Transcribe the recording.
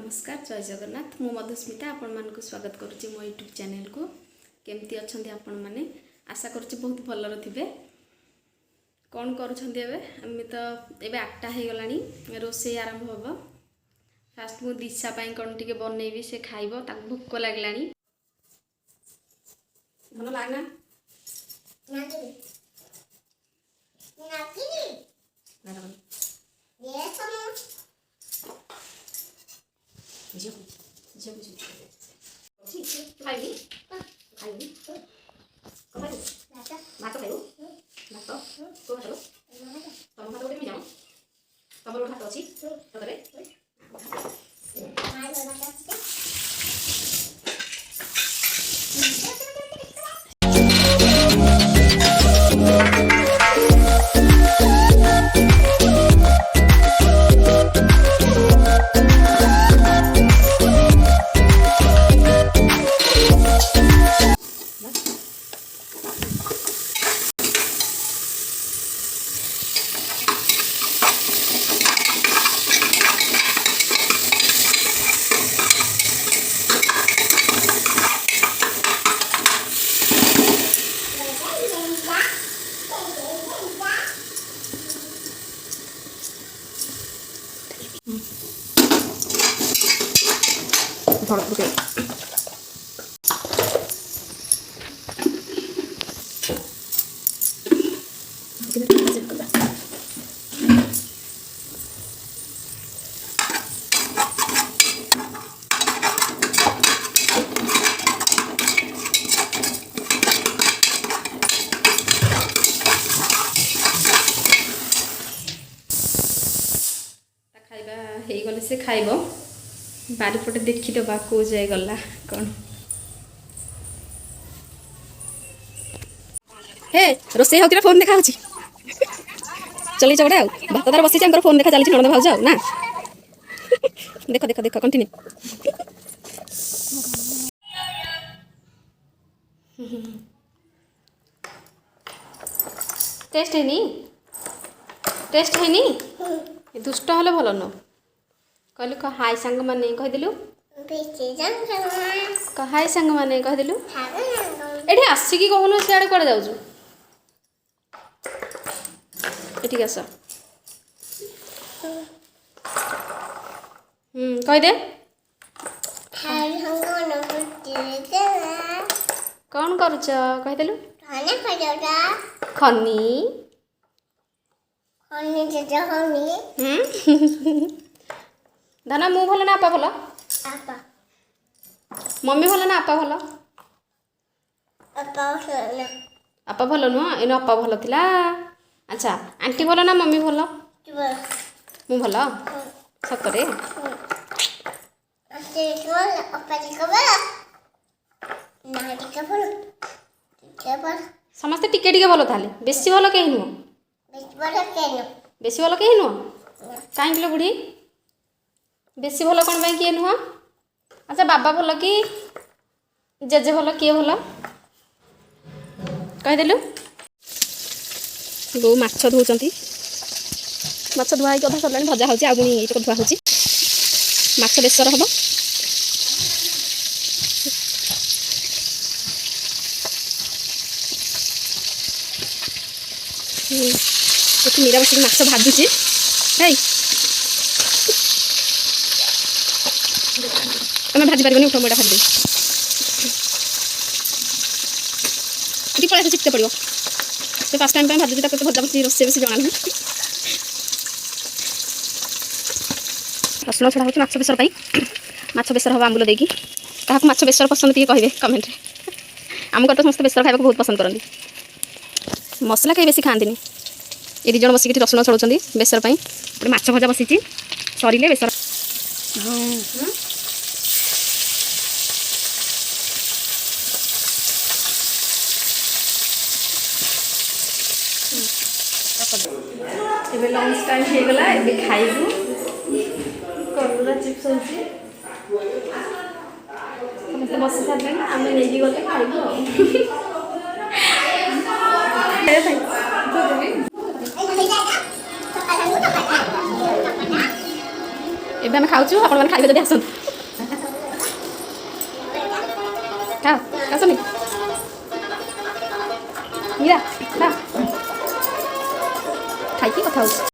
नमस्कार जय जगन्नाथ मु मधुस्मिता आपण मानक स्वागत करुच्ची मो यूट्यूब चैनल को केमती अच्छा आपण मैंने आशा करुच्ची बहुत भलर थे कौन करुँचे आम तो ये 8टा हो गला रोसे आरंभ हम फास्ट मु दिशा कौन टे बनईबी से खाइब ताक भोक लगला भल लगना खाइबी खाइबी भात खाइबू भात तो खाइबू तुम भात गोटे जाओ तुम गोटे भात अच्छी थोड़ा रुके खाइबा हे गले से खाइबो बारीपटे देखीदबा कौ जाए गला कौन हे रोसे होती फोन देखा चल चौड़ा भात तार बस फोन देखा चलती नणद भाज ना देख देख देख कंटिन्यू टेस्ट है नी दुष्ट हले भल न कहलु कह हाय सांग माने कहिदिलु कह हाय सांग माने कहिदिलु एठी आसी की कहनु सियाडे कोड जाउछु एठी आस कहि दे हाय सांग माने कौन करूछ कहिदिलु खाने खाजोटा खनी खनी जजा खनी धना मु भल ना आपा भल आपा मम्मी भल ना आपा भल आपा सोना आपा भल नुह एनु आपा भल थिला अच्छा आंटी भल ना मम्मी भल मु भल सतरे अते बोल आपा जी को बोल ना टिके बोल समस्ते टिके टिके भल थाले बेसी भल केही नुह बेसी भल केही नुह काहे किलो बुढ़ी बेसी भल कौन पाई किए नुह अच्छा बाबा भल कि जेजे भल किए भल कहीदेलु बो माछ धोउचंती माछ धुआ होइक अधा सरलानी भजा होउची आ पुनी एतक धुआ होउची माछ बेसर हबो एठी मीरा बसी माछ भाजुची हेई तुम भाजी पार उठ मोटा भाजी ये पड़ा चिपते पड़ो तो फास्ट टाइम भाजी तो भजा बस रोसे बेसी जना ना रसुण छड़ा हो माछ बेसर माछ बेसर हम आंबुल देकी क्या माछ बेसर पसंद टे कहे कमेंट आम घर तो समस्त बेसर खाया बहुत पसंद करती मसला कहीं बेसी खाती ये दिज बसिक रसुण छड़ाऊँ बेसर गोटे माछ भजा बसी सरिले बेसर एबे लंच टाइम हो गला एबे खाइबू करुरा चिप्स होची समस्त बस सारे आम नहीं गले खाइबू एबे हम खाउछु आपण माने खाइबे जदी आसन खा आसनी मीरा खा खाई कथा हो